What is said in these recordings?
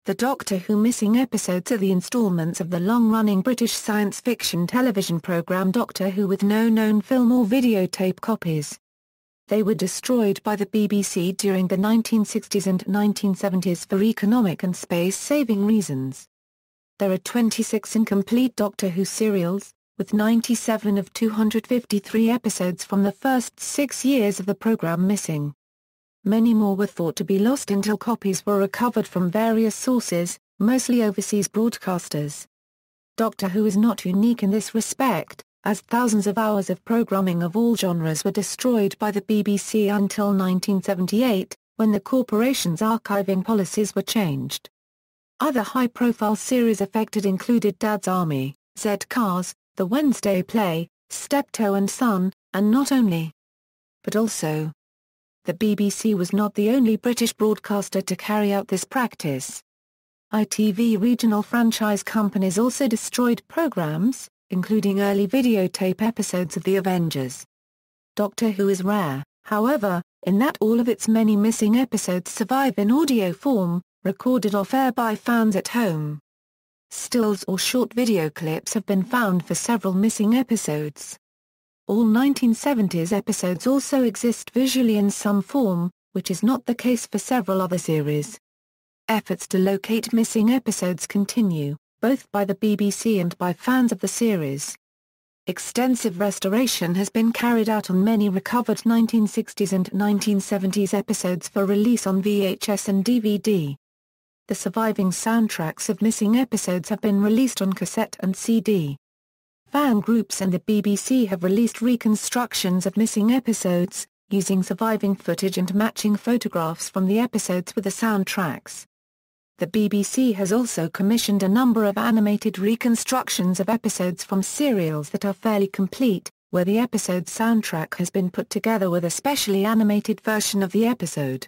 The Doctor Who missing episodes are the instalments of the long-running British science fiction television programme Doctor Who with no known film or videotape copies. They were destroyed by the BBC during the 1960s and 1970s for economic and space-saving reasons. There are 26 incomplete Doctor Who serials, with 97 of 253 episodes from the first 6 years of the programme missing. Many more were thought to be lost until copies were recovered from various sources, mostly overseas broadcasters. Doctor Who is not unique in this respect, as thousands of hours of programming of all genres were destroyed by the BBC until 1978, when the corporation's archiving policies were changed. Other high-profile series affected included Dad's Army, Z Cars, The Wednesday Play, Steptoe and Son, and Not Only, but also. The BBC was not the only British broadcaster to carry out this practice. ITV regional franchise companies also destroyed programmes, including early videotape episodes of the Avengers. Doctor Who is rare, however, in that all of its many missing episodes survive in audio form, recorded off-air by fans at home. Stills or short video clips have been found for several missing episodes. All 1970s episodes also exist visually in some form, which is not the case for several other series. Efforts to locate missing episodes continue, both by the BBC and by fans of the series. Extensive restoration has been carried out on many recovered 1960s and 1970s episodes for release on VHS and DVD. The surviving soundtracks of missing episodes have been released on cassette and CD. Fan groups and the BBC have released reconstructions of missing episodes, using surviving footage and matching photographs from the episodes with the soundtracks. The BBC has also commissioned a number of animated reconstructions of episodes from serials that are fairly complete, where the episode's soundtrack has been put together with a specially animated version of the episode.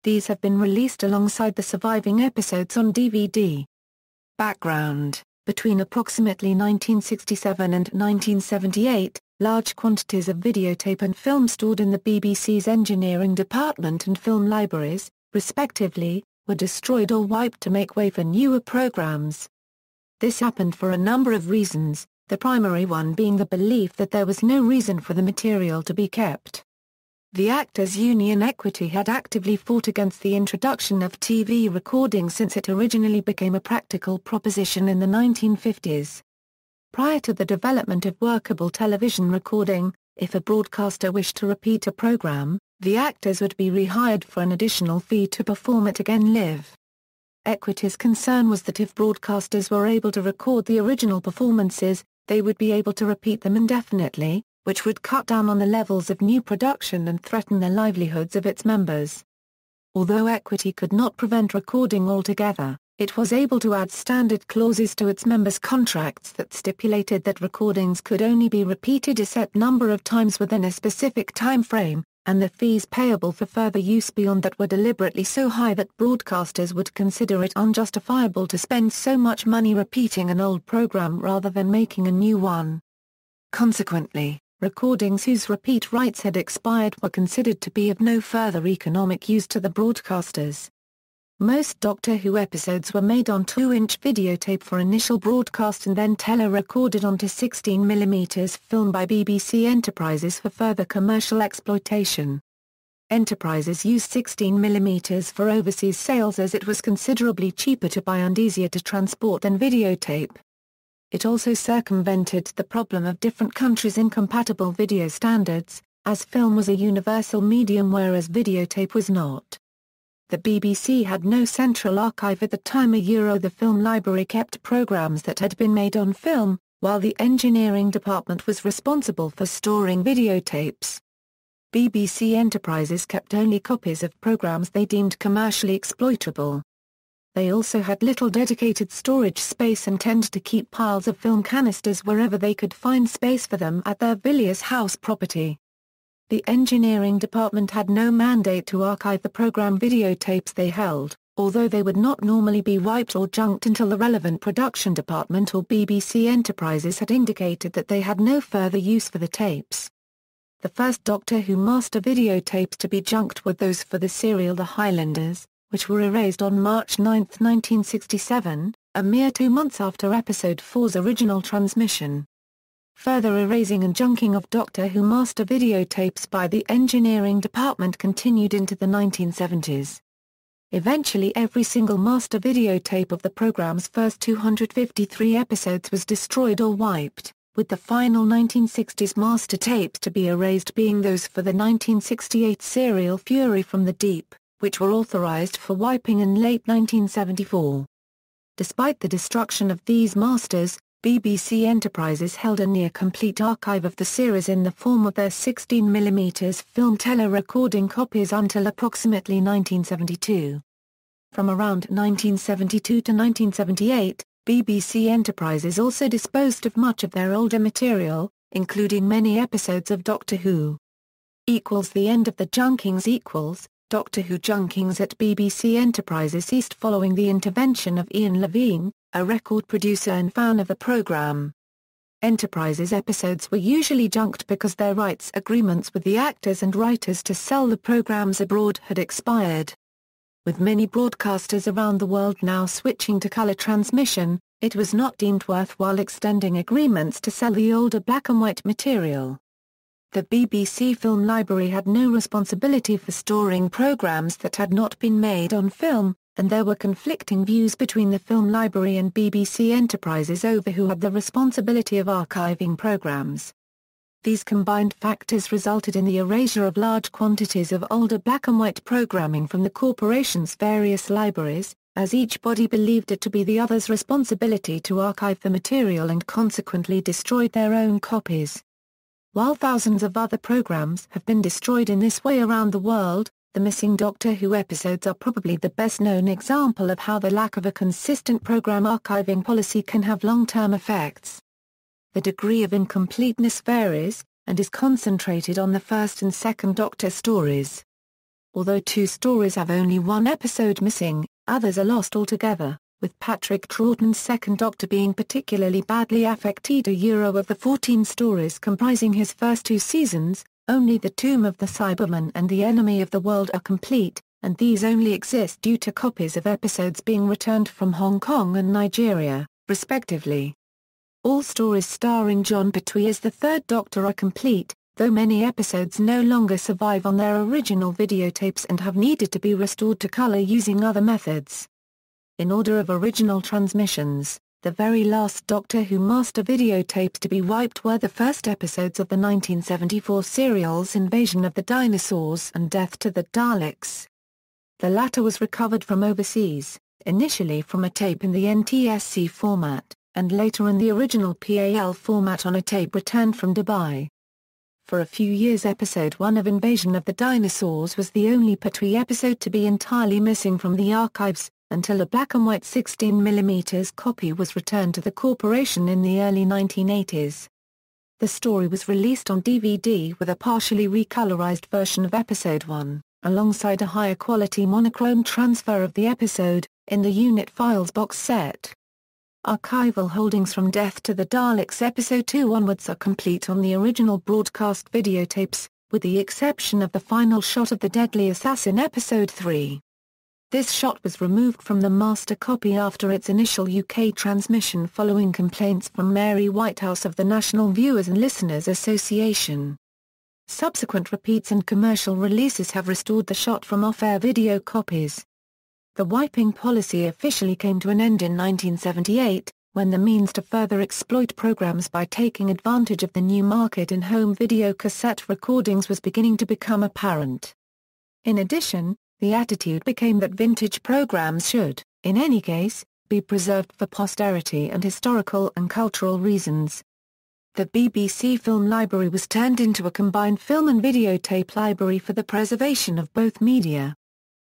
These have been released alongside the surviving episodes on DVD. Background: between approximately 1967 and 1978, large quantities of videotape and film stored in the BBC's engineering department and film libraries, respectively, were destroyed or wiped to make way for newer programs. This happened for a number of reasons, the primary one being the belief that there was no reason for the material to be kept. The Actors' Union Equity had actively fought against the introduction of TV recording since it originally became a practical proposition in the 1950s. Prior to the development of workable television recording, if a broadcaster wished to repeat a program, the actors would be rehired for an additional fee to perform it again live. Equity's concern was that if broadcasters were able to record the original performances, they would be able to repeat them indefinitely, which would cut down on the levels of new production and threaten the livelihoods of its members. Although Equity could not prevent recording altogether, it was able to add standard clauses to its members' contracts that stipulated that recordings could only be repeated a set number of times within a specific time frame, and the fees payable for further use beyond that were deliberately so high that broadcasters would consider it unjustifiable to spend so much money repeating an old program rather than making a new one. Consequently, recordings whose repeat rights had expired were considered to be of no further economic use to the broadcasters. Most Doctor Who episodes were made on 2-inch videotape for initial broadcast and then tele-recorded onto 16mm film by BBC Enterprises for further commercial exploitation. Enterprises used 16mm for overseas sales as it was considerably cheaper to buy and easier to transport than videotape. It also circumvented the problem of different countries' incompatible video standards, as film was a universal medium whereas videotape was not. The BBC had no central archive at the time. The film library kept programs that had been made on film, while the engineering department was responsible for storing videotapes. BBC Enterprises kept only copies of programs they deemed commercially exploitable. They also had little dedicated storage space and tended to keep piles of film canisters wherever they could find space for them at their Villiers House property. The engineering department had no mandate to archive the program videotapes they held, although they would not normally be wiped or junked until the relevant production department or BBC Enterprises had indicated that they had no further use for the tapes. The first Doctor Who master videotapes to be junked were those for the serial The Highlanders, which were erased on March 9, 1967, a mere 2 months after Episode 4's original transmission. Further erasing and junking of Doctor Who master videotapes by the engineering department continued into the 1970s. Eventually every single master videotape of the program's first 253 episodes was destroyed or wiped, with the final 1960s master tapes to be erased being those for the 1968 serial Fury from the Deep, which were authorized for wiping in late 1974. Despite the destruction of these masters, BBC Enterprises held a near-complete archive of the series in the form of their 16mm film tele-recording copies until approximately 1972. From around 1972 to 1978, BBC Enterprises also disposed of much of their older material, including many episodes of Doctor Who. The end of the junkings. Doctor Who junkings at BBC Enterprises ceased following the intervention of Ian Levine, a record producer and fan of the programme. Enterprises episodes were usually junked because their rights agreements with the actors and writers to sell the programmes abroad had expired. With many broadcasters around the world now switching to colour transmission, it was not deemed worthwhile extending agreements to sell the older black-and-white material. The BBC Film Library had no responsibility for storing programmes that had not been made on film, and there were conflicting views between the Film Library and BBC Enterprises over who had the responsibility of archiving programmes. These combined factors resulted in the erasure of large quantities of older black-and-white programming from the corporation's various libraries, as each body believed it to be the other's responsibility to archive the material and consequently destroyed their own copies. While thousands of other programs have been destroyed in this way around the world, the missing Doctor Who episodes are probably the best-known example of how the lack of a consistent program archiving policy can have long-term effects. The degree of incompleteness varies, and is concentrated on the first and second Doctor stories. Although 2 stories have only 1 episode missing, others are lost altogether, with Patrick Troughton's second Doctor being particularly badly affected. Of the 14 stories comprising his first 2 seasons, only The Tomb of the Cyberman and The Enemy of the World are complete, and these only exist due to copies of episodes being returned from Hong Kong and Nigeria, respectively. All stories starring John Pertwee as the Third Doctor are complete, though many episodes no longer survive on their original videotapes and have needed to be restored to colour using other methods. In order of original transmissions, the very last Doctor Who master videotapes to be wiped were the first episodes of the 1974 serials Invasion of the Dinosaurs and Death to the Daleks. The latter was recovered from overseas, initially from a tape in the NTSC format, and later in the original PAL format on a tape returned from Dubai. For a few years episode 1 of Invasion of the Dinosaurs was the only Pertwee episode to be entirely missing from the archives, until a black-and-white 16mm copy was returned to the corporation in the early 1980s. The story was released on DVD with a partially recolorized version of episode 1, alongside a higher quality monochrome transfer of the episode, in the Unit Files box set. Archival holdings from Death to the Daleks episode 2 onwards are complete on the original broadcast videotapes, with the exception of the final shot of the Deadly Assassin episode 3. This shot was removed from the master copy after its initial UK transmission following complaints from Mary Whitehouse of the National Viewers and Listeners Association. Subsequent repeats and commercial releases have restored the shot from off-air video copies. The wiping policy officially came to an end in 1978, when the means to further exploit programs by taking advantage of the new market in home video cassette recordings was beginning to become apparent. In addition, the attitude became that vintage programs should, in any case, be preserved for posterity and historical and cultural reasons. The BBC Film Library was turned into a combined film and videotape library for the preservation of both media.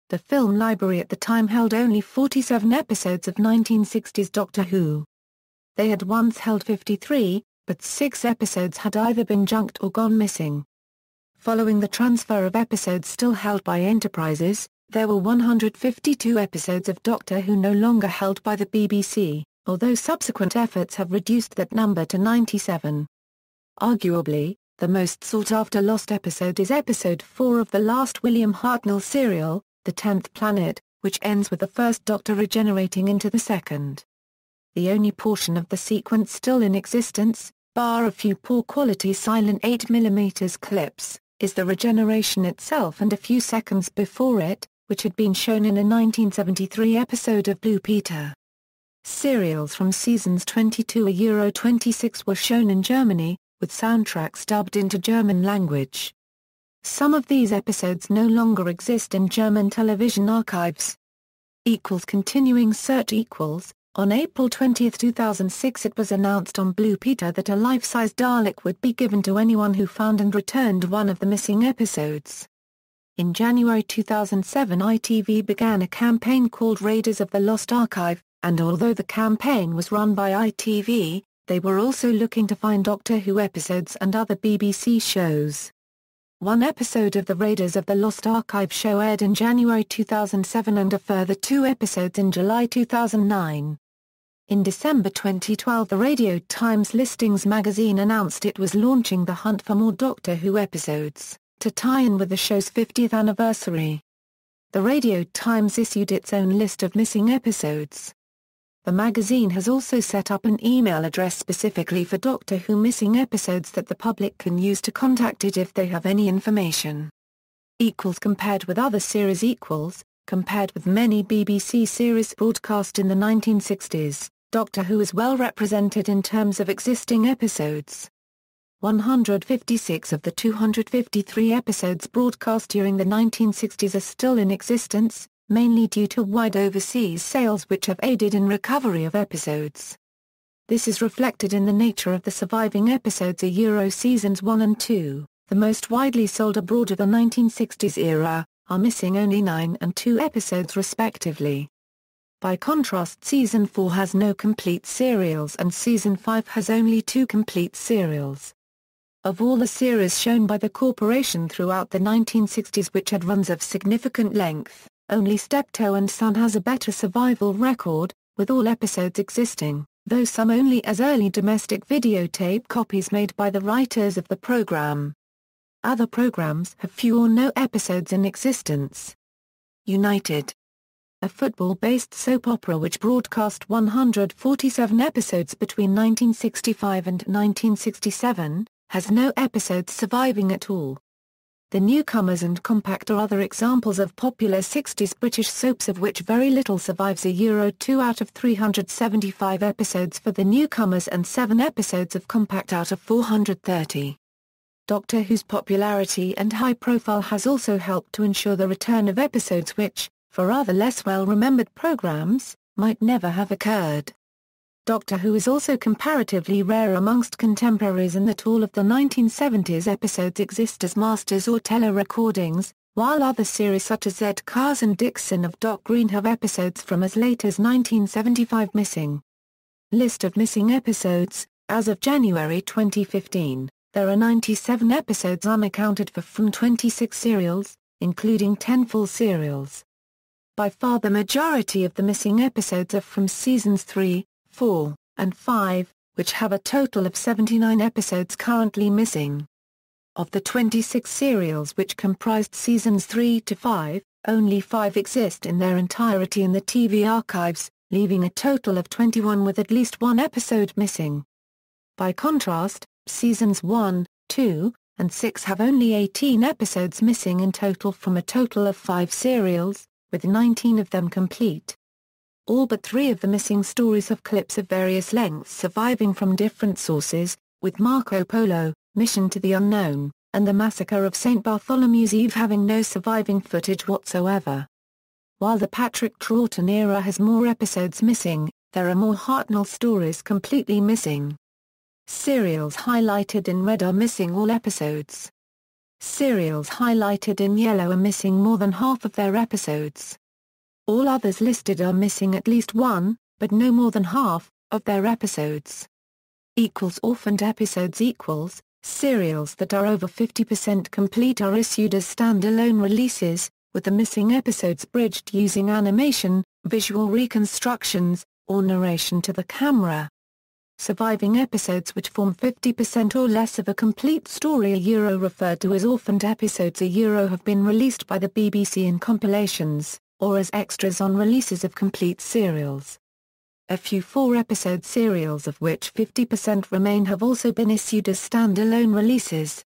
The Film Library at the time held only 47 episodes of 1960s Doctor Who. They had once held 53, but 6 episodes had either been junked or gone missing. Following the transfer of episodes still held by Enterprises, there were 152 episodes of Doctor Who no longer held by the BBC, although subsequent efforts have reduced that number to 97. Arguably, the most sought-after lost episode is episode 4 of the last William Hartnell serial, The 10th Planet, which ends with the first Doctor regenerating into the second. The only portion of the sequence still in existence, bar a few poor-quality silent 8mm clips, is the regeneration itself and a few seconds before it, which had been shown in a 1973 episode of Blue Peter. Serials from seasons 22–26 were shown in Germany, with soundtracks dubbed into German language. Some of these episodes no longer exist in German television archives. Continuing search equals. On April 20, 2006 it was announced on Blue Peter that a life-size Dalek would be given to anyone who found and returned one of the missing episodes. In January 2007 ITV began a campaign called Raiders of the Lost Archive, and although the campaign was run by ITV, they were also looking to find Doctor Who episodes and other BBC shows. One episode of the Raiders of the Lost Archive show aired in January 2007 and a further 2 episodes in July 2009. In December 2012 the Radio Times Listings magazine announced it was launching the hunt for more Doctor Who episodes, to tie in with the show's 50th anniversary. The Radio Times issued its own list of missing episodes. The magazine has also set up an email address specifically for Doctor Who missing episodes that the public can use to contact it if they have any information. Compared with other series compared with many BBC series broadcast in the 1960s, Doctor Who is well represented in terms of existing episodes. 156 of the 253 episodes broadcast during the 1960s are still in existence, mainly due to wide overseas sales which have aided in recovery of episodes. This is reflected in the nature of the surviving episodes seasons 1 and 2, the most widely sold abroad of the 1960s era, are missing only 9 and 2 episodes respectively. By contrast season 4 has no complete serials and season 5 has only 2 complete serials. Of all the series shown by the corporation throughout the 1960s which had runs of significant length, only Steptoe and Son has a better survival record, with all episodes existing, though some only as early domestic videotape copies made by the writers of the program. Other programs have few or no episodes in existence. United, a football-based soap opera which broadcast 147 episodes between 1965 and 1967, has no episodes surviving at all. The Newcomers and Compact are other examples of popular 60s British soaps of which very little survives. 2 out of 375 episodes for The Newcomers and 7 episodes of Compact out of 430. Doctor Who's popularity and high profile has also helped to ensure the return of episodes which, for other less well-remembered programs, might never have occurred. Doctor Who is also comparatively rare amongst contemporaries in that all of the 1970s episodes exist as masters or tele-recordings, while other series such as Ed Cars and Dixon of Doc Green have episodes from as late as 1975 missing. List of missing episodes. As of January 2015, there are 97 episodes unaccounted for from 26 serials, including 10 full serials. By far the majority of the missing episodes are from seasons 3, 4, and 5, which have a total of 79 episodes currently missing. Of the 26 serials which comprised seasons 3 to 5, only 5 exist in their entirety in the TV archives, leaving a total of 21 with at least one episode missing. By contrast, seasons 1, 2, and 6 have only 18 episodes missing in total from a total of 5 serials, with 19 of them complete. All but 3 of the missing stories have clips of various lengths surviving from different sources, with Marco Polo, Mission to the Unknown, and the Massacre of St. Bartholomew's Eve having no surviving footage whatsoever. While the Patrick Troughton era has more episodes missing, there are more Hartnell stories completely missing. Serials highlighted in red are missing all episodes. Serials highlighted in yellow are missing more than half of their episodes. All others listed are missing at least one, but no more than half, of their episodes. Orphaned episodes serials that are over 50% complete are issued as standalone releases, with the missing episodes bridged using animation, visual reconstructions, or narration to the camera. Surviving episodes which form 50% or less of a complete story referred to as orphaned episodes have been released by the BBC in compilations, or as extras on releases of complete serials. A few 4-episode serials, of which 50% remain, have also been issued as standalone releases.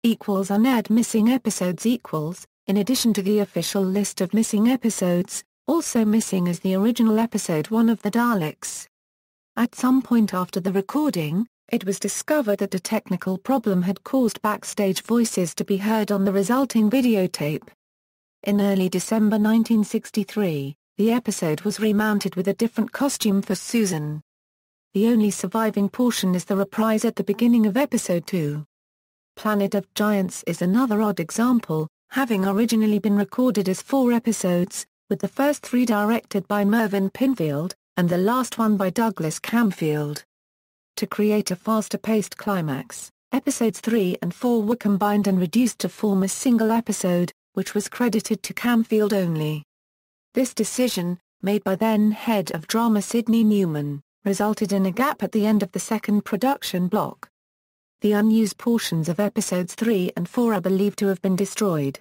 Unaired missing episodes in addition to the official list of missing episodes, also missing is the original episode 1 of The Daleks. At some point after the recording, it was discovered that a technical problem had caused backstage voices to be heard on the resulting videotape. In early December 1963, the episode was remounted with a different costume for Susan. The only surviving portion is the reprise at the beginning of episode 2. Planet of Giants is another odd example, having originally been recorded as 4 episodes, with the first 3 directed by Mervyn Pinfield, and the last one by Douglas Camfield. To create a faster-paced climax, episodes 3 and 4 were combined and reduced to form a single episode, which was credited to Camfield only. This decision, made by then head of drama Sidney Newman, resulted in a gap at the end of the second production block. The unused portions of episodes 3 and 4 are believed to have been destroyed.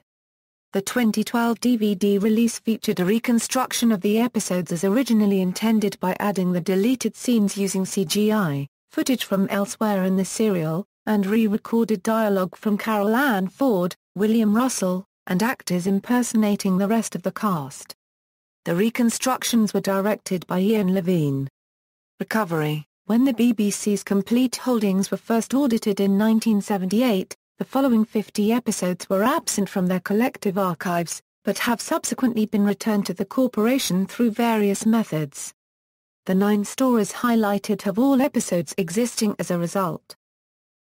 The 2012 DVD release featured a reconstruction of the episodes as originally intended by adding the deleted scenes using CGI, footage from elsewhere in the serial, and re-recorded dialogue from Carol Ann Ford, William Russell, and actors impersonating the rest of the cast. The reconstructions were directed by Ian Levine. Recovery. When the BBC's complete holdings were first audited in 1978, the following 50 episodes were absent from their collective archives, but have subsequently been returned to the corporation through various methods. The 9 stories highlighted have all episodes existing as a result.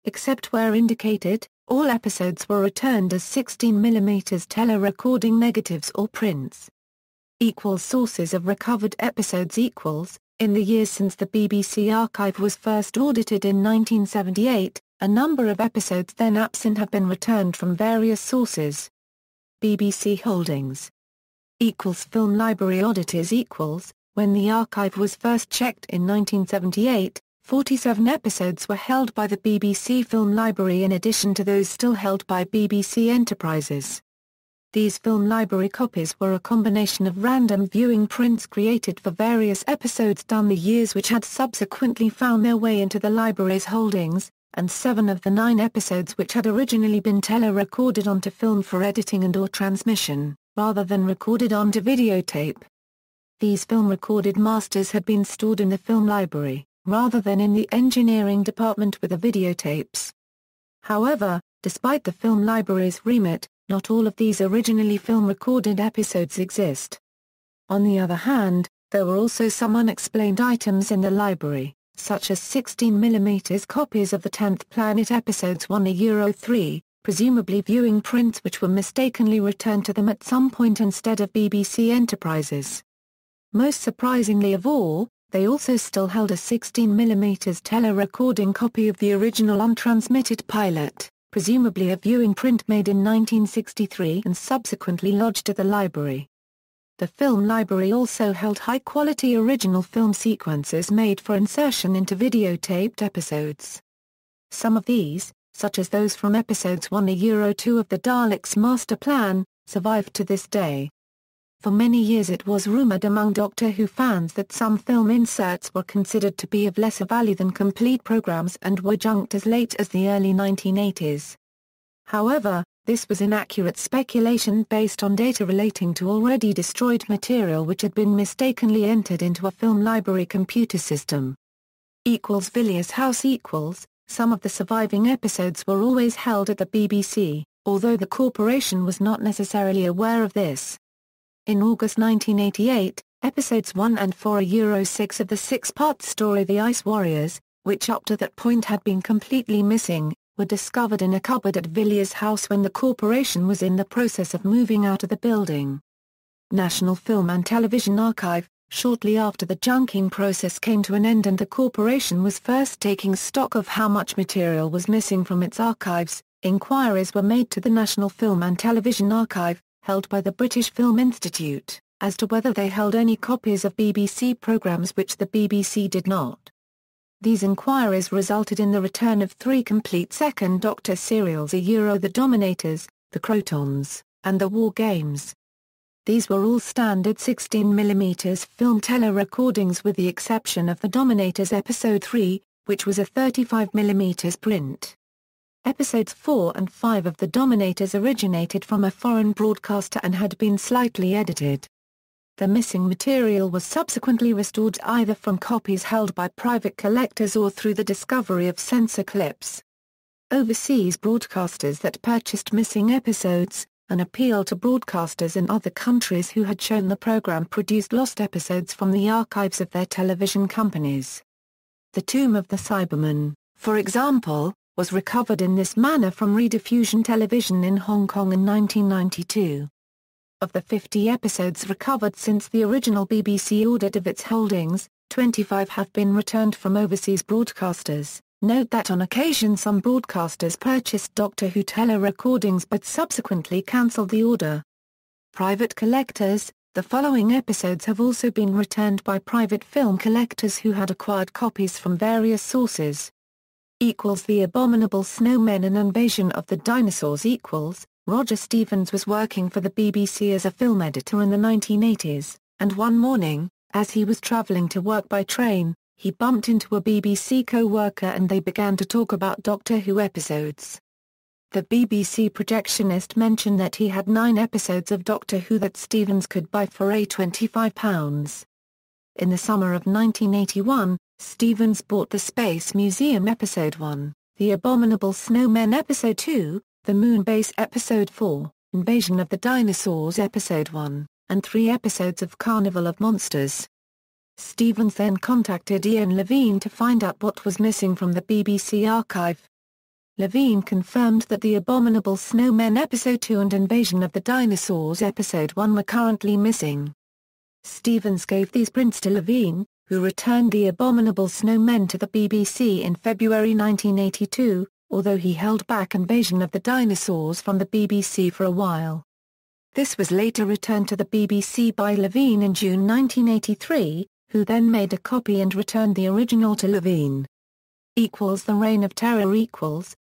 Except where indicated, all episodes were returned as 16mm tele-recording negatives or prints. Sources of recovered episodes. In the years since the BBC archive was first audited in 1978, a number of episodes then absent have been returned from various sources. BBC holdings. Film library auditors. When the archive was first checked in 1978, 47 episodes were held by the BBC Film Library in addition to those still held by BBC Enterprises. These film library copies were a combination of random viewing prints created for various episodes down the years which had subsequently found their way into the library's holdings, and 7 of the 9 episodes which had originally been tele-recorded onto film for editing and/or transmission, rather than recorded onto videotape. These film recorded masters had been stored in the film library, rather than in the engineering department with the videotapes. However, despite the film library's remit, not all of these originally film-recorded episodes exist. On the other hand, there were also some unexplained items in the library, such as 16mm copies of the 10th Planet episodes 1-3, presumably viewing prints which were mistakenly returned to them at some point instead of BBC Enterprises. Most surprisingly of all, they also still held a 16mm tele-recording copy of the original untransmitted pilot, presumably a viewing print made in 1963 and subsequently lodged at the library. The film library also held high-quality original film sequences made for insertion into videotaped episodes. Some of these, such as those from episodes 1-2 of the Daleks' Master Plan, survived to this day. For many years it was rumored among Doctor Who fans that some film inserts were considered to be of lesser value than complete programs and were junked as late as the early 1980s. However, this was inaccurate speculation based on data relating to already destroyed material which had been mistakenly entered into a film library computer system. Villiers House. Some of the surviving episodes were always held at the BBC, although the corporation was not necessarily aware of this. In August 1988, episodes 1 and 4-6 of the 6-part story The Ice Warriors, which up to that point had been completely missing, were discovered in a cupboard at Villiers House when the corporation was in the process of moving out of the building. National Film and Television Archive. Shortly after the junking process came to an end and the corporation was first taking stock of how much material was missing from its archives, inquiries were made to the National Film and Television Archive, held by the British Film Institute, as to whether they held any copies of BBC programmes which the BBC did not. These inquiries resulted in the return of 3 complete Second Doctor serials: The Dominators, The Crotons, and The War Games. These were all standard 16mm film telerecordings with the exception of The Dominators Episode 3, which was a 35mm print. Episodes 4 and 5 of The Dominators originated from a foreign broadcaster and had been slightly edited. The missing material was subsequently restored either from copies held by private collectors or through the discovery of censor clips. Overseas broadcasters that purchased missing episodes, an appeal to broadcasters in other countries who had shown the program, produced lost episodes from the archives of their television companies. The Tomb of the Cyberman, for example, was recovered in this manner from Rediffusion Television in Hong Kong in 1992. Of the 50 episodes recovered since the original BBC audit of its holdings, 25 have been returned from overseas broadcasters. Note that on occasion some broadcasters purchased Doctor Who telerecordings but subsequently cancelled the order. Private collectors. The following episodes have also been returned by private film collectors who had acquired copies from various sources. The Abominable Snowmen and Invasion of the Dinosaurs. Roger Stevens was working for the BBC as a film editor in the 1980s, and one morning, as he was travelling to work by train, he bumped into a BBC co-worker and they began to talk about Doctor Who episodes. The BBC projectionist mentioned that he had 9 episodes of Doctor Who that Stevens could buy for £25. In the summer of 1981, Stevens bought the Space Museum Episode 1, The Abominable Snowmen Episode 2, The Moon Base Episode 4, Invasion of the Dinosaurs Episode 1, and 3 episodes of Carnival of Monsters. Stevens then contacted Ian Levine to find out what was missing from the BBC archive. Levine confirmed that The Abominable Snowmen Episode 2 and Invasion of the Dinosaurs Episode 1 were currently missing. Stevens gave these prints to Levine, who returned The Abominable Snowmen to the BBC in February 1982, although he held back Invasion of the Dinosaurs from the BBC for a while. This was later returned to the BBC by Levine in June 1983, who then made a copy and returned the original to Levine. The Reign of Terror.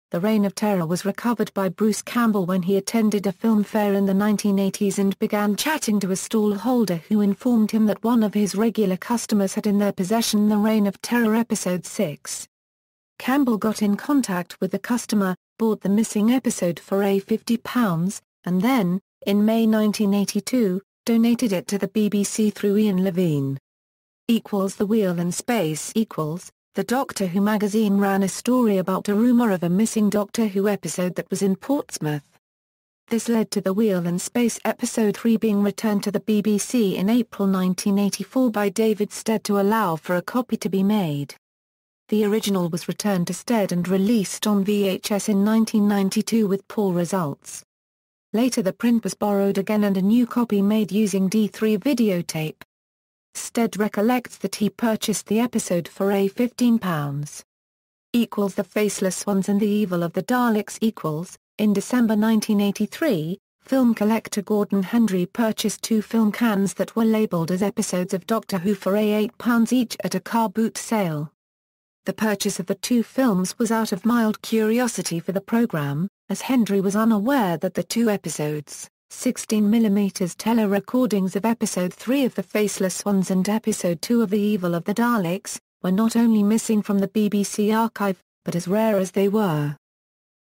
The Reign of Terror was recovered by Bruce Campbell when he attended a film fair in the 1980s and began chatting to a stall holder who informed him that one of his regular customers had in their possession The Reign of Terror Episode 6. Campbell got in contact with the customer, bought the missing episode for £50, and then, in May 1982, donated it to the BBC through Ian Levine. The Wheel in Space. The Doctor Who magazine ran a story about a rumour of a missing Doctor Who episode that was in Portsmouth. This led to The Wheel in Space Episode 3 being returned to the BBC in April 1984 by David Stead to allow for a copy to be made. The original was returned to Stead and released on VHS in 1992 with poor results. Later the print was borrowed again and a new copy made using D3 videotape. Stead recollects that he purchased the episode for £15. The Faceless Ones and the Evil of the Daleks. In December 1983, film collector Gordon Hendry purchased 2 film cans that were labelled as episodes of Doctor Who for £8 each at a car boot sale. The purchase of the 2 films was out of mild curiosity for the programme, as Hendry was unaware that the 2 episodes, 16mm telerecordings of Episode 3 of The Faceless Ones and Episode 2 of The Evil of the Daleks, were not only missing from the BBC archive, but as rare as they were.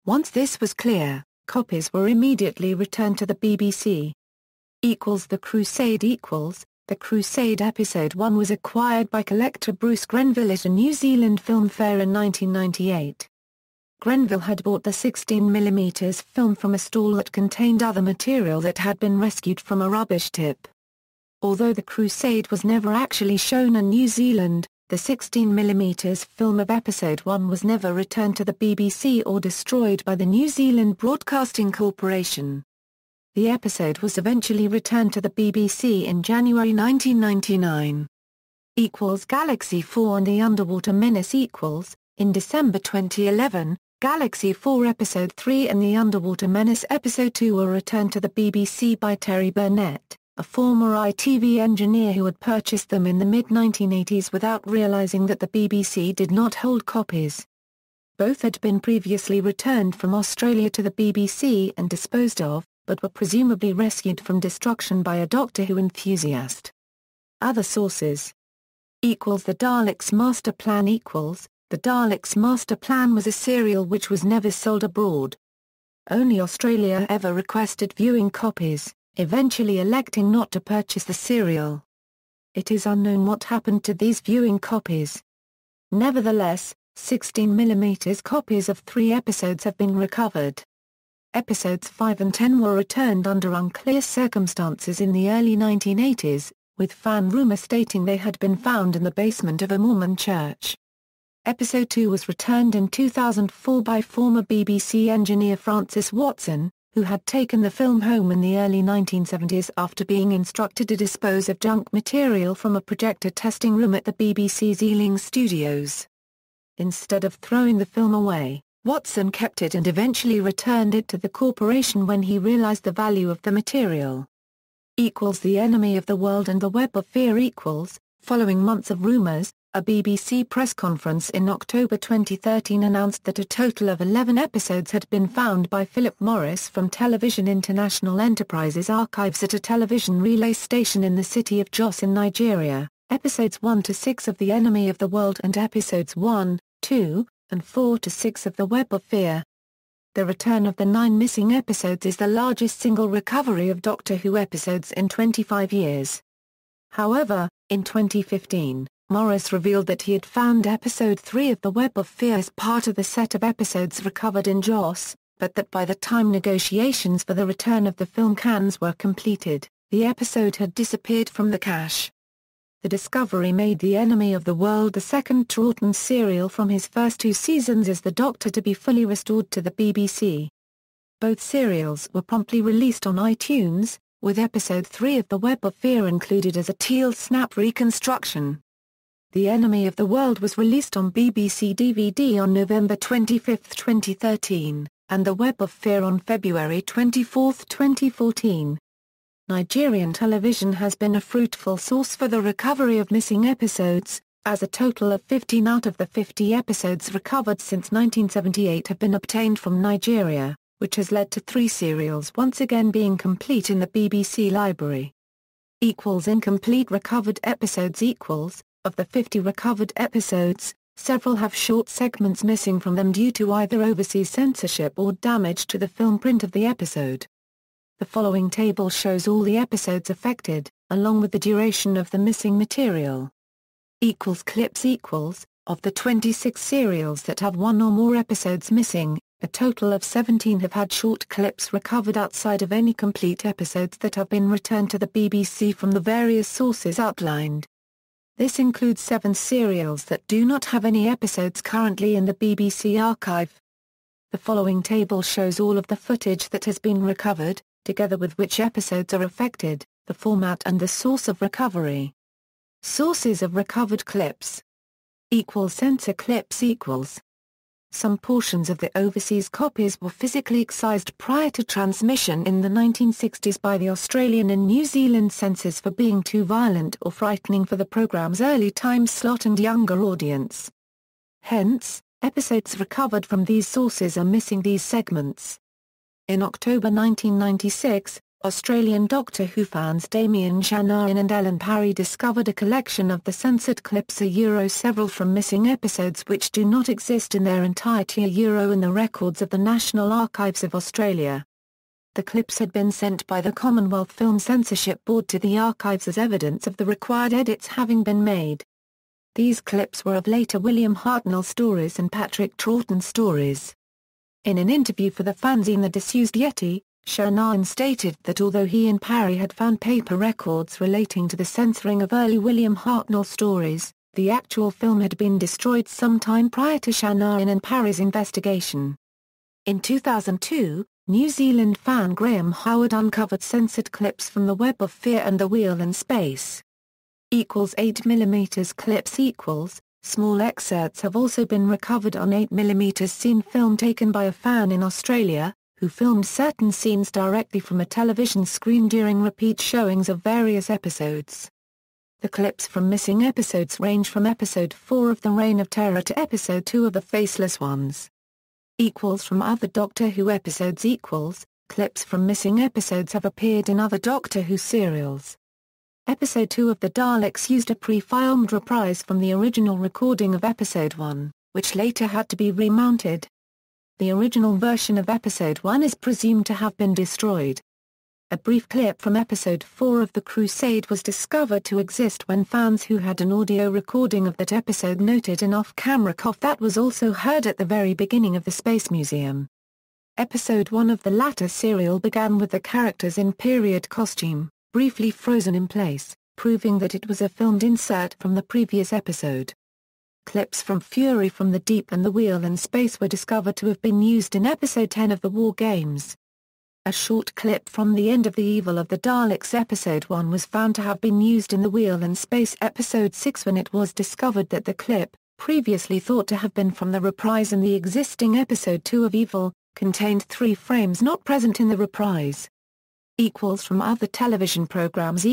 Once this was clear, copies were immediately returned to the BBC. The Crusade. The Crusade Episode 1 was acquired by collector Bruce Grenville at a New Zealand film fair in 1998. Grenville had bought the 16mm film from a stall that contained other material that had been rescued from a rubbish tip. Although The Crusade was never actually shown in New Zealand, the 16mm film of Episode 1 was never returned to the BBC or destroyed by the New Zealand Broadcasting Corporation. The episode was eventually returned to the BBC in January 1999. Galaxy 4 and the Underwater Menace. In December 2011, Galaxy 4 Episode 3 and The Underwater Menace Episode 2 were returned to the BBC by Terry Burnett, a former ITV engineer who had purchased them in the mid-1980s without realising that the BBC did not hold copies. Both had been previously returned from Australia to the BBC and disposed of, but were presumably rescued from destruction by a Doctor Who enthusiast. Other sources. The Daleks' Master Plan. The Daleks' Master Plan was a serial which was never sold abroad. Only Australia ever requested viewing copies, eventually electing not to purchase the serial. It is unknown what happened to these viewing copies. Nevertheless, 16mm copies of 3 episodes have been recovered. Episodes 5 and 10 were returned under unclear circumstances in the early 1980s, with fan rumor stating they had been found in the basement of a Mormon church. Episode 2 was returned in 2004 by former BBC engineer Francis Watson, who had taken the film home in the early 1970s after being instructed to dispose of junk material from a projector testing room at the BBC's Ealing studios. Instead of throwing the film away, Watson kept it and eventually returned it to the corporation when he realised the value of the material. The Enemy of the World and the Web of Fear. Following months of rumours, a BBC press conference in October 2013 announced that a total of 11 episodes had been found by Philip Morris from Television International Enterprises archives at a television relay station in the city of Jos in Nigeria. Episodes 1 to 6 of The Enemy of the World and episodes 1, 2, and 4 to 6 of The Web of Fear. The return of the 9 missing episodes is the largest single recovery of Doctor Who episodes in 25 years. However, in 2015, Morris revealed that he had found episode 3 of The Web of Fear as part of the set of episodes recovered in Jos, but that by the time negotiations for the return of the film cans were completed, the episode had disappeared from the cache. The discovery made The Enemy of the World the second Troughton serial from his first 2 seasons as the Doctor to be fully restored to the BBC. Both serials were promptly released on iTunes, with episode 3 of The Web of Fear included as a teal snap reconstruction. The Enemy of the World was released on BBC DVD on November 25, 2013, and The Web of Fear on February 24, 2014. Nigerian television has been a fruitful source for the recovery of missing episodes, as a total of 15 out of the 50 episodes recovered since 1978 have been obtained from Nigeria, which has led to 3 serials once again being complete in the BBC library. Incomplete recovered episodes. Of the 50 recovered episodes, several have short segments missing from them due to either overseas censorship or damage to the film print of the episode. The following table shows all the episodes affected, along with the duration of the missing material. Clips. Of the 26 serials that have 1 or more episodes missing, a total of 17 have had short clips recovered outside of any complete episodes that have been returned to the BBC from the various sources outlined. This includes 7 serials that do not have any episodes currently in the BBC archive. The following table shows all of the footage that has been recovered, together with which episodes are affected, the format and the source of recovery. Sources of recovered clips. Censor clips. Some portions of the overseas copies were physically excised prior to transmission in the 1960s by the Australian and New Zealand censors for being too violent or frightening for the programme's early time slot and younger audience. Hence, episodes recovered from these sources are missing these segments. In October 1996, Australian Doctor Who fans Damien Shanahan and Ellen Parry discovered a collection of the censored clips several from missing episodes which do not exist in their entirety in the records of the National Archives of Australia. The clips had been sent by the Commonwealth Film Censorship Board to the archives as evidence of the required edits having been made. These clips were of later William Hartnell stories and Patrick Troughton stories. In an interview for the fanzine The Disused Yeti, Shanahan stated that although he and Parry had found paper records relating to the censoring of early William Hartnell stories, the actual film had been destroyed sometime prior to Shanahan and Parry's investigation. In 2002, New Zealand fan Graham Howard uncovered censored clips from The Web of Fear and The Wheel in Space. 8mm clips. Small excerpts have also been recovered on 8mm scene film taken by a fan in Australia, who filmed certain scenes directly from a television screen during repeat showings of various episodes. The clips from missing episodes range from episode 4 of The Reign of Terror to episode 2 of The Faceless Ones. From other Doctor Who episodes. Clips from missing episodes have appeared in other Doctor Who serials. Episode 2 of The Daleks used a pre-filmed reprise from the original recording of Episode 1, which later had to be remounted. The original version of Episode 1 is presumed to have been destroyed. A brief clip from Episode 4 of The Crusade was discovered to exist when fans who had an audio recording of that episode noted an off-camera cough that was also heard at the very beginning of the Space Museum. Episode 1 of the latter serial began with the characters in period costume, briefly frozen in place, proving that it was a filmed insert from the previous episode. Clips from Fury from the Deep and The Wheel in Space were discovered to have been used in Episode 10 of the War Games. A short clip from The End of the Evil of the Daleks Episode 1 was found to have been used in The Wheel in Space Episode 6 when it was discovered that the clip, previously thought to have been from the reprise in the existing Episode 2 of Evil, contained 3 frames not present in the reprise. From other television programs.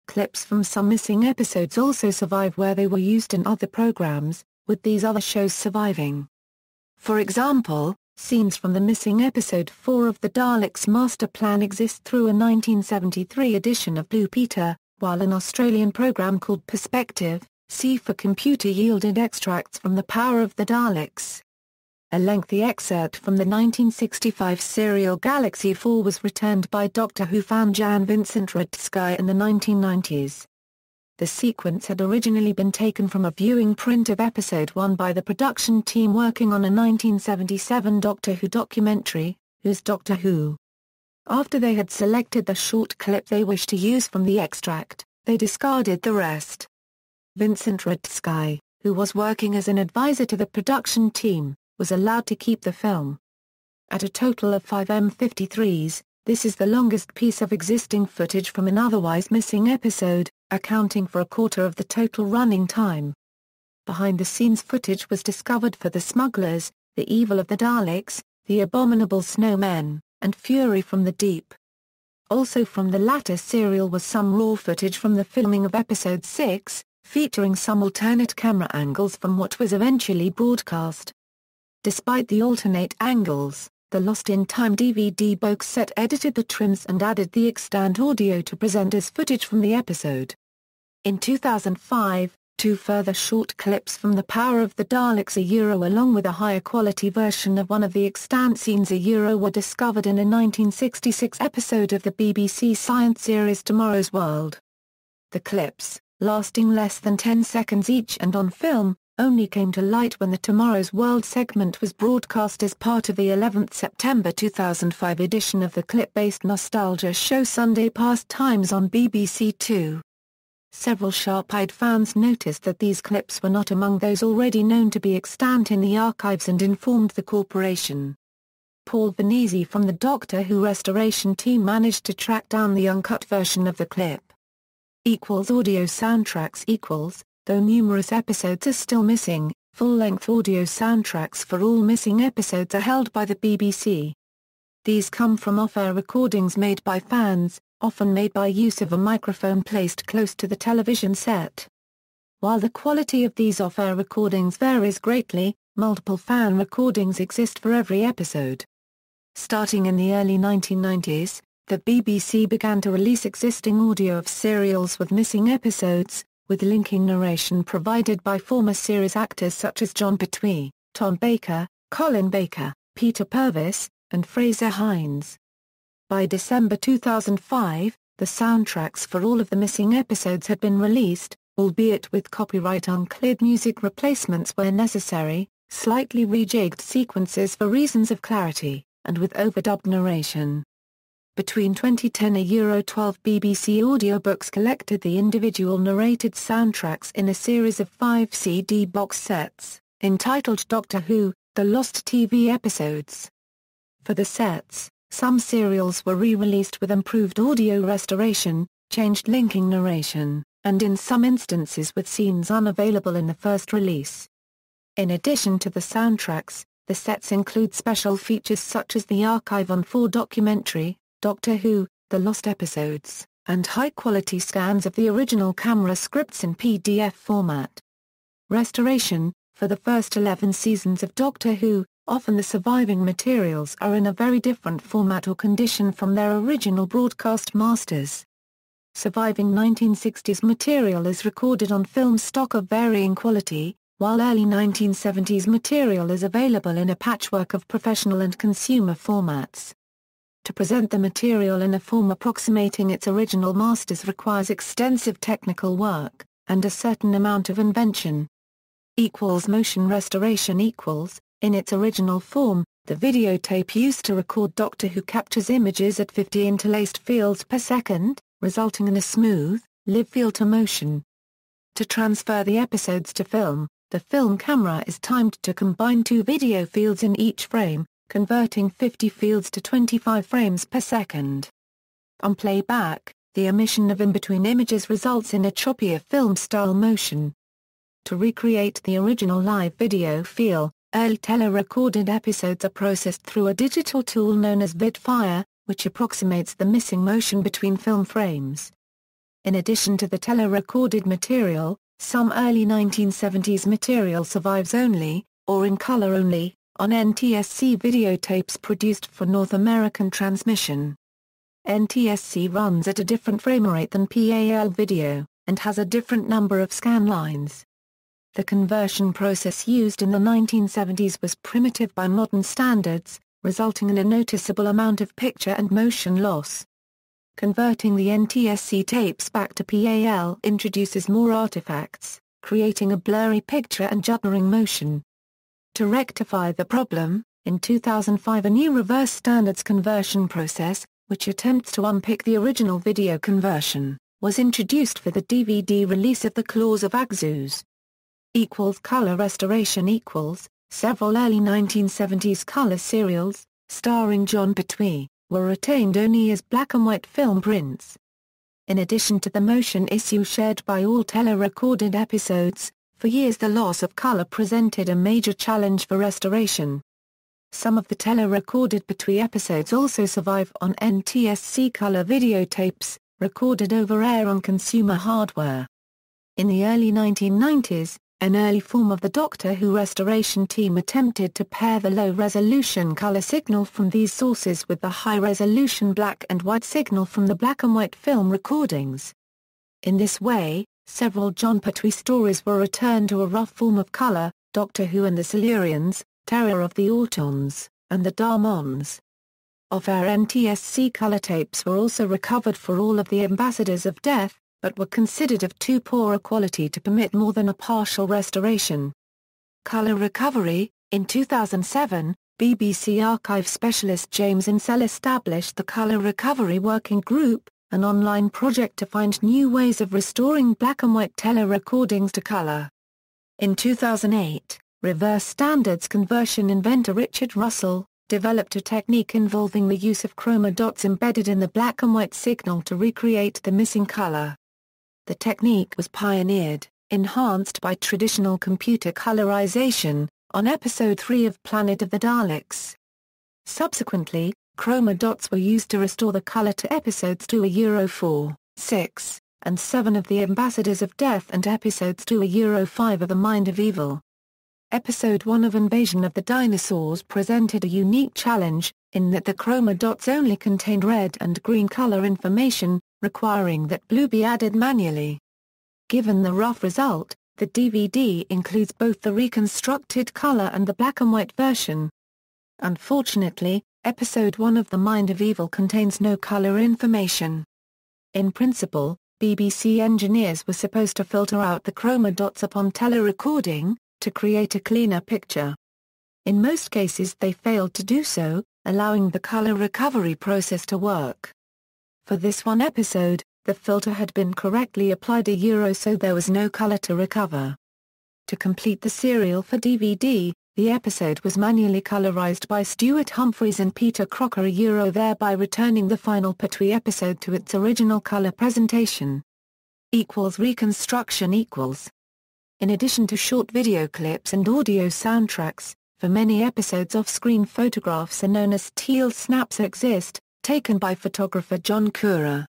Clips from some missing episodes also survive where they were used in other programs, with these other shows surviving. For example, scenes from the missing Episode 4 of The Daleks' Master Plan exist through a 1973 edition of Blue Peter, while an Australian program called Perspective, C for Computer, yielded extracts from The Power of the Daleks. A lengthy excerpt from the 1965 serial Galaxy 4 was returned by Doctor Who fan Jan Vincent Rudsky in the 1990s. The sequence had originally been taken from a viewing print of Episode 1 by the production team working on a 1977 Doctor Who documentary, Who's Doctor Who? After they had selected the short clip they wished to use from the extract, they discarded the rest. Vincent Rudsky, who was working as an advisor to the production team, was allowed to keep the film. At a total of 5 M53s, this is the longest piece of existing footage from an otherwise missing episode, accounting for a quarter of the total running time. Behind-the-scenes footage was discovered for The Smugglers, The Evil of the Daleks, The Abominable Snowmen, and Fury from the Deep. Also from the latter serial was some raw footage from the filming of Episode 6, featuring some alternate camera angles from what was eventually broadcast. Despite the alternate angles, the Lost in Time DVD box set edited the trims and added the extant audio to present as footage from the episode. In 2005, 2 further short clips from The Power of the Daleks along with a higher quality version of one of the extant scenes were discovered in a 1966 episode of the BBC science series Tomorrow's World. The clips, lasting less than 10 seconds each and on film, only came to light when the Tomorrow's World segment was broadcast as part of the 11th September 2005 edition of the clip-based nostalgia show Sunday Pastimes on BBC Two. Several sharp-eyed fans noticed that these clips were not among those already known to be extant in the archives and informed the corporation. Paul Vanezis from the Doctor Who restoration team managed to track down the uncut version of the clip. Audio soundtracks. Though numerous episodes are still missing, full-length audio soundtracks for all missing episodes are held by the BBC. These come from off-air recordings made by fans, often made by use of a microphone placed close to the television set. While the quality of these off-air recordings varies greatly, multiple fan recordings exist for every episode. Starting in the early 1990s, the BBC began to release existing audio of serials with missing episodes, with linking narration provided by former series actors such as John Pertwee, Tom Baker, Colin Baker, Peter Purves, and Fraser Hines. By December 2005, the soundtracks for all of the missing episodes had been released, albeit with copyright uncleared music replacements where necessary, slightly rejigged sequences for reasons of clarity, and with overdubbed narration. Between 2010 12 BBC audiobooks collected the individual narrated soundtracks in a series of 5 CD box sets, entitled Doctor Who, The Lost TV Episodes. For the sets, some serials were re-released with improved audio restoration, changed linking narration, and in some instances with scenes unavailable in the first release. In addition to the soundtracks, the sets include special features such as the Archive on 4 documentary, Doctor Who, The Lost Episodes, and high-quality scans of the original camera scripts in PDF format. Restoration. For the first 11 seasons of Doctor Who, often the surviving materials are in a very different format or condition from their original broadcast masters. Surviving 1960s material is recorded on film stock of varying quality, while early 1970s material is available in a patchwork of professional and consumer formats. To present the material in a form approximating its original masters requires extensive technical work, and a certain amount of invention. Motion restoration in its original form, the videotape used to record Doctor Who captures images at 50 interlaced fields per second, resulting in a smooth, live feel to motion. To transfer the episodes to film, the film camera is timed to combine 2 video fields in each frame, converting 50 fields to 25 frames per second. On playback, the omission of in-between images results in a choppier film-style motion. To recreate the original live video feel, early tele-recorded episodes are processed through a digital tool known as vidfire, which approximates the missing motion between film frames. In addition to the tele-recorded material, some early 1970s material survives only, or in color only, on NTSC videotapes produced for North American transmission. NTSC runs at a different frame rate than PAL video, and has a different number of scan lines. The conversion process used in the 1970s was primitive by modern standards, resulting in a noticeable amount of picture and motion loss. Converting the NTSC tapes back to PAL introduces more artifacts, creating a blurry picture and juddering motion. To rectify the problem, in 2005 a new reverse standards conversion process, which attempts to unpick the original video conversion, was introduced for the DVD release of The Claws of Axus. Color restoration several early 1970s color serials, starring John Pertwee, were retained only as black-and-white film prints. In addition to the motion issue shared by all tele-recorded episodes, for years the loss of color presented a major challenge for restoration. Some of the tele-recorded Pertwee episodes also survive on NTSC color videotapes, recorded over-air on consumer hardware. In the early 1990s, an early form of the Doctor Who restoration team attempted to pair the low-resolution color signal from these sources with the high-resolution black and white signal from the black-and-white film recordings. In this way, several John Pertwee stories were returned to a rough form of color, Doctor Who and the Silurians, Terror of the Autons, and the Darmons. Off-air NTSC color tapes were also recovered for all of the Ambassadors of Death, but were considered of too poor a quality to permit more than a partial restoration. Color recovery. In 2007, BBC archive specialist James Insell established the Color Recovery Working Group, an online project to find new ways of restoring black-and-white tele-recordings to color. In 2008, reverse standards conversion inventor Richard Russell developed a technique involving the use of chroma dots embedded in the black-and-white signal to recreate the missing color. The technique was pioneered, enhanced by traditional computer colorization, on episode 3 of Planet of the Daleks. Subsequently, chroma dots were used to restore the color to episodes 2 4, 6, and 7 of the Ambassadors of Death and episodes 2 5 of The Mind of Evil. Episode 1 of Invasion of the Dinosaurs presented a unique challenge, in that the chroma dots only contained red and green color information, requiring that blue be added manually. Given the rough result, the DVD includes both the reconstructed color and the black-and-white version. Unfortunately, Episode 1 of The Mind of Evil contains no color information. In principle, BBC engineers were supposed to filter out the chroma dots upon tele-recording, to create a cleaner picture. In most cases they failed to do so, allowing the color recovery process to work. For this one episode, the filter had been correctly applied so there was no color to recover. To complete the serial for DVD, the episode was manually colorized by Stuart Humphreys and Peter Crocker thereby returning the final Pertwee episode to its original color presentation. Reconstruction. In addition to short video clips and audio soundtracks, for many episodes off-screen photographs are known as teal snaps exist, taken by photographer John Cura.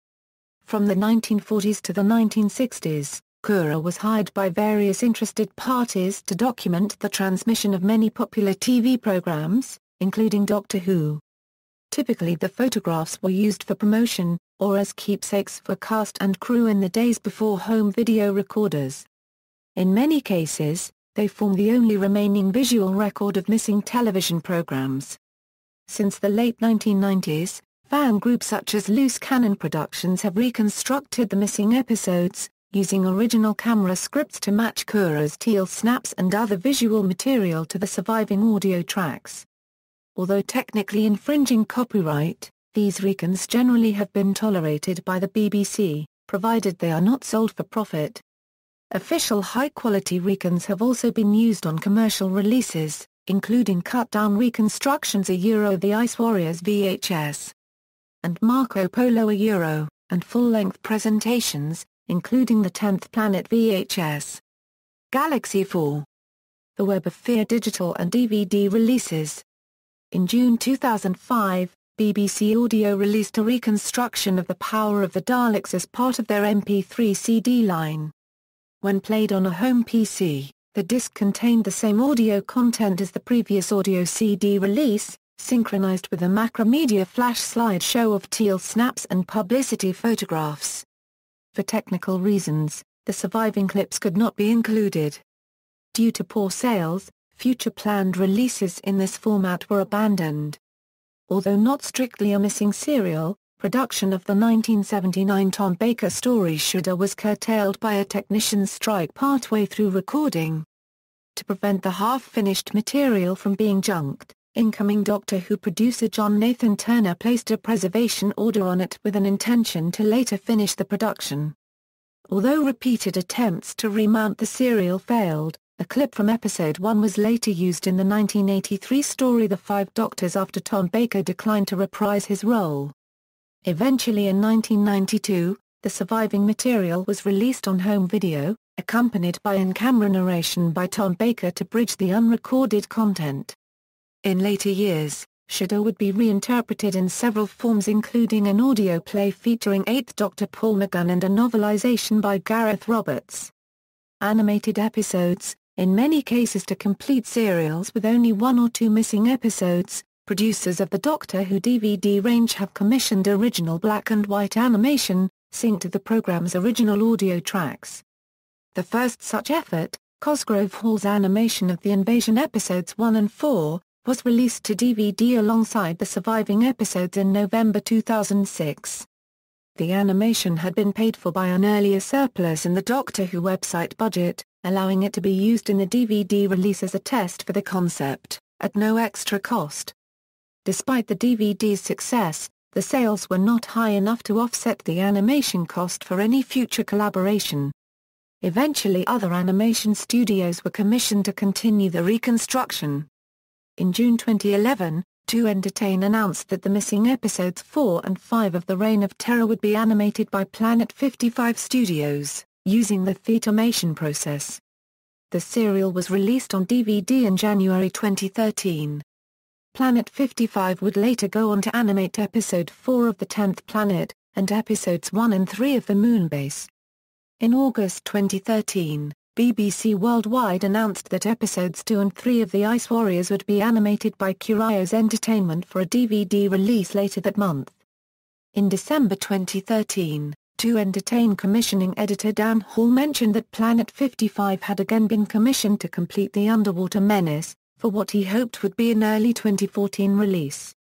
From the 1940s to the 1960s, Kura was hired by various interested parties to document the transmission of many popular TV programs, including Doctor Who. Typically the photographs were used for promotion, or as keepsakes for cast and crew in the days before home video recorders. In many cases, they form the only remaining visual record of missing television programs. Since the late 1990s, fan groups such as Loose Cannon Productions have reconstructed the missing episodes, using original camera scripts to match Kura's teal snaps and other visual material to the surviving audio tracks. Although technically infringing copyright, these recons generally have been tolerated by the BBC, provided they are not sold for profit. Official high-quality recons have also been used on commercial releases, including cut-down reconstructions of the Ice Warriors VHS and Marco Polo and full-length presentations, including the 10th Planet VHS. Galaxy 4. The Web of Fear digital and DVD releases. In June 2005, BBC Audio released a reconstruction of The Power of the Daleks as part of their MP3 CD line. When played on a home PC, the disc contained the same audio content as the previous audio CD release, synchronized with a Macromedia flash slideshow of teal snaps and publicity photographs. For technical reasons, the surviving clips could not be included. Due to poor sales, future planned releases in this format were abandoned. Although not strictly a missing serial, production of the 1979 Tom Baker story Shudder was curtailed by a technician's strike partway through recording. To prevent the half-finished material from being junked, incoming Doctor Who producer John Nathan Turner placed a preservation order on it with an intention to later finish the production. Although repeated attempts to remount the serial failed, a clip from episode 1 was later used in the 1983 story The Five Doctors after Tom Baker declined to reprise his role. Eventually in 1992, the surviving material was released on home video, accompanied by in-camera narration by Tom Baker to bridge the unrecorded content. In later years, Shudder would be reinterpreted in several forms including an audio play featuring 8th Doctor Paul McGann and a novelization by Gareth Roberts. Animated episodes, in many cases to complete serials with only 1 or 2 missing episodes, producers of the Doctor Who DVD range have commissioned original black and white animation, synced to the program's original audio tracks. The first such effort, Cosgrove Hall's animation of the Invasion episodes 1 and 4, was released to DVD alongside the surviving episodes in November 2006. The animation had been paid for by an earlier surplus in the Doctor Who website budget, allowing it to be used in the DVD release as a test for the concept, at no extra cost. Despite the DVD's success, the sales were not high enough to offset the animation cost for any future collaboration. Eventually other animation studios were commissioned to continue the reconstruction. In June 2011, 2 Entertain announced that the missing episodes 4 and 5 of The Reign of Terror would be animated by Planet 55 Studios, using the Theatomation process. The serial was released on DVD in January 2013. Planet 55 would later go on to animate Episode 4 of The 10th Planet, and Episodes 1 and 3 of The Moonbase. In August 2013, BBC Worldwide announced that Episodes 2 and 3 of The Ice Warriors would be animated by Curios Entertainment for a DVD release later that month. In December 2013, 2 Entertain commissioning editor Dan Hall mentioned that Planet 55 had again been commissioned to complete The Underwater Menace, for what he hoped would be an early 2014 release.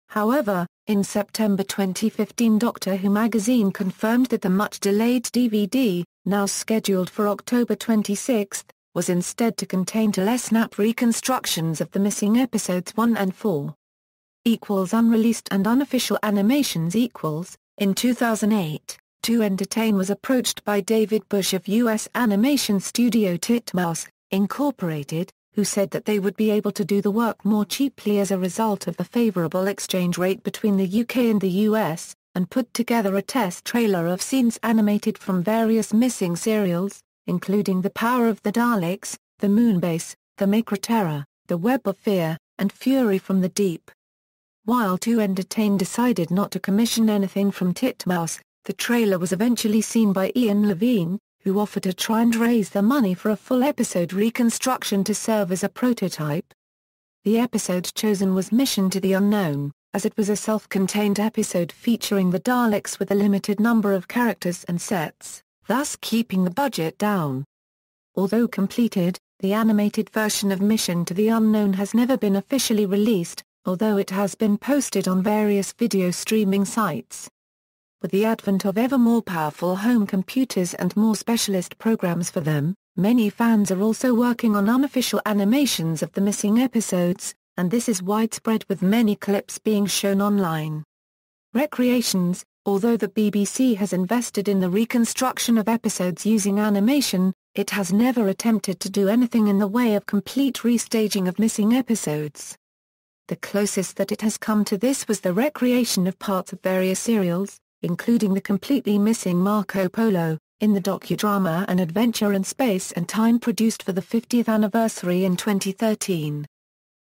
However, in September 2015 Doctor Who magazine confirmed that the much-delayed DVD, now scheduled for October 26, was instead to contain telesnap reconstructions of the missing episodes 1 and 4. Unreleased and unofficial animations. In 2008, 2 Entertain was approached by David Bush of U.S. animation studio Titmouse, Incorporated, who said that they would be able to do the work more cheaply as a result of the favorable exchange rate between the UK and the US, and put together a test trailer of scenes animated from various missing serials, including The Power of the Daleks, The Moonbase, The Microterror, The Web of Fear, and Fury from the Deep. While 2 Entertain decided not to commission anything from Titmouse, the trailer was eventually seen by Ian Levine, who offered to try and raise the money for a full episode reconstruction to serve as a prototype. The episode chosen was Mission to the Unknown, as it was a self-contained episode featuring the Daleks with a limited number of characters and sets, thus keeping the budget down. Although completed, the animated version of Mission to the Unknown has never been officially released, although it has been posted on various video streaming sites. With the advent of ever more powerful home computers and more specialist programs for them, many fans are also working on unofficial animations of the missing episodes, and this is widespread with many clips being shown online. Recreations. Although the BBC has invested in the reconstruction of episodes using animation, it has never attempted to do anything in the way of complete restaging of missing episodes. The closest that it has come to this was the recreation of parts of various serials, including the completely missing Marco Polo, in the docudrama An Adventure in Space and Time produced for the 50th anniversary in 2013.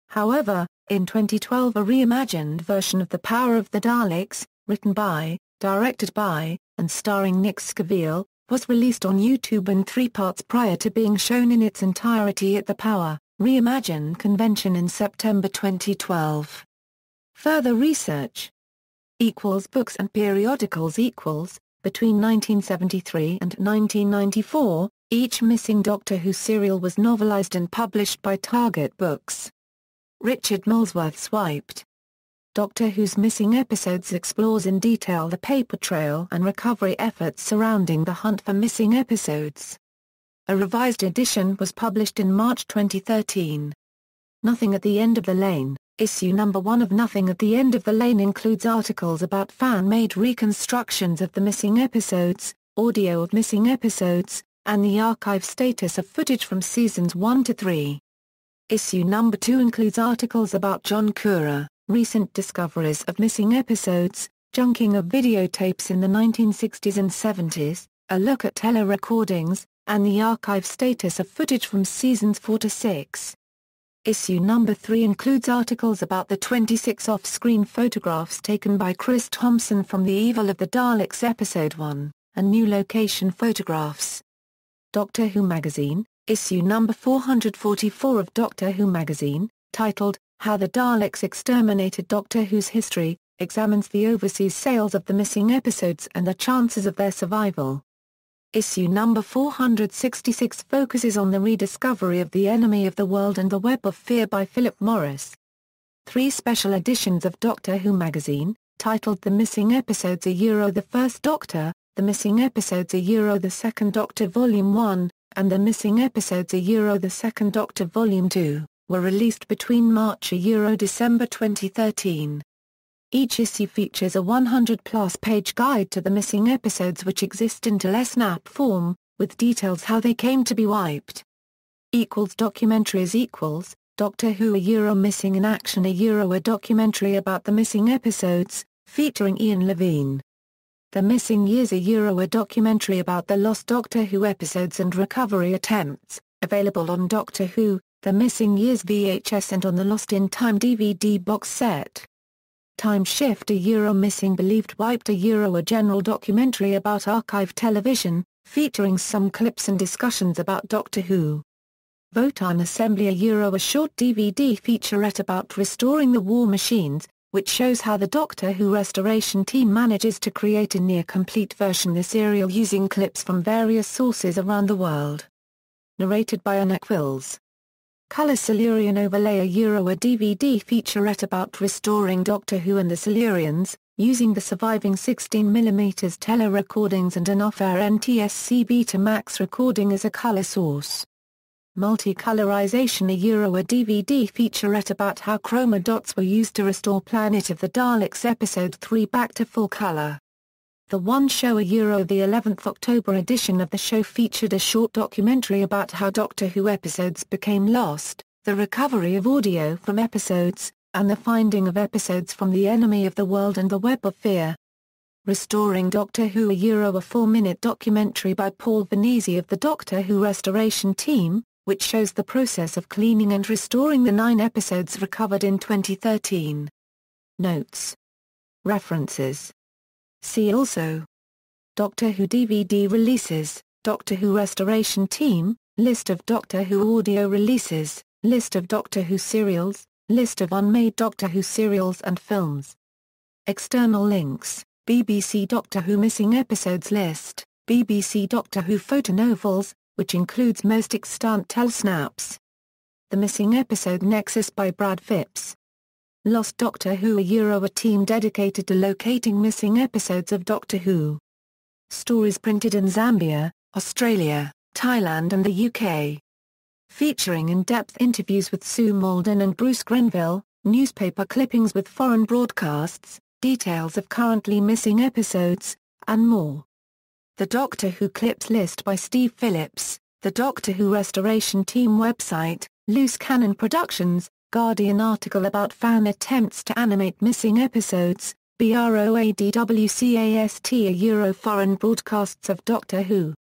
However, in 2012 a reimagined version of The Power of the Daleks, written by, directed by, and starring Nick Scaville, was released on YouTube in 3 parts prior to being shown in its entirety at the Power Reimagined convention in September 2012. Further research. Books and periodicals. Between 1973 and 1994, each missing Doctor Who serial was novelized and published by Target Books. Richard Molesworth's Wiped. Doctor Who's Missing Episodes explores in detail the paper trail and recovery efforts surrounding the hunt for missing episodes. A revised edition was published in March 2013. Nothing at the End of the Lane. Issue number 1 of Nothing at the End of the Lane includes articles about fan-made reconstructions of the missing episodes, audio of missing episodes, and the archive status of footage from seasons 1 to 3. Issue number 2 includes articles about John Cura, recent discoveries of missing episodes, junking of videotapes in the 1960s and 70s, a look at tele-recordings, and the archive status of footage from seasons 4 to 6. Issue number 3 includes articles about the 26 off-screen photographs taken by Chris Thompson from The Evil of the Daleks Episode 1, and new location photographs. Doctor Who Magazine, issue number 444 of Doctor Who Magazine, titled, How the Daleks Exterminated Doctor Who's History, examines the overseas sales of the missing episodes and the chances of their survival. Issue number 466 focuses on the rediscovery of The Enemy of the World and the Web of Fear by Philip Morris. 3 special editions of Doctor Who magazine, titled The Missing Episodes The First Doctor, The Missing Episodes The Second Doctor Volume 1, and The Missing Episodes The Second Doctor Volume 2, were released between March December 2013. Each issue features a 100-plus page guide to the missing episodes which exist in telesnap form, with details how they came to be wiped. Documentaries. Doctor Who Missing in Action a documentary about the missing episodes, featuring Ian Levine. The Missing Years a documentary about the lost Doctor Who episodes and recovery attempts, available on Doctor Who, The Missing Years VHS and on the Lost in Time DVD box set. Time Shift Missing Believed Wiped a general documentary about archive television, featuring some clips and discussions about Doctor Who. Votan Assembly a short DVD featurette about restoring the war machines, which shows how the Doctor Who restoration team manages to create a near-complete version of the serial using clips from various sources around the world. Narrated by Anna Quills. Color Silurian Overlay a DVD featurette about restoring Doctor Who and the Silurians, using the surviving 16mm tele-recordings and an off-air NTSC Betamax recording as a color source. Multicolorization a DVD featurette about how chroma dots were used to restore Planet of the Daleks Episode 3 back to full color. The One Show the 11th October edition of the show featured a short documentary about how Doctor Who episodes became lost, the recovery of audio from episodes, and the finding of episodes from The Enemy of the World and the Web of Fear. Restoring Doctor Who a 4-minute documentary by Paul Vanezzi of the Doctor Who restoration team, which shows the process of cleaning and restoring the 9 episodes recovered in 2013. Notes. References. See also: Doctor Who DVD releases. Doctor Who Restoration Team, List of Doctor Who audio releases, List of Doctor Who serials, List of unmade Doctor Who serials and films. External links, BBC Doctor Who Missing Episodes List, BBC Doctor Who Photo Novels, which includes most extant telesnaps. The Missing Episode Nexus by Brad Phipps. Lost Doctor Who a team dedicated to locating missing episodes of Doctor Who. Stories printed in Zambia, Australia, Thailand and the UK. Featuring in-depth interviews with Sue Malden and Bruce Grenville, newspaper clippings with foreign broadcasts, details of currently missing episodes, and more. The Doctor Who Clips List by Steve Phillips, the Doctor Who Restoration Team website, Loose Cannon Productions, Guardian article about fan attempts to animate missing episodes, BROADWCAST foreign broadcasts of Doctor Who.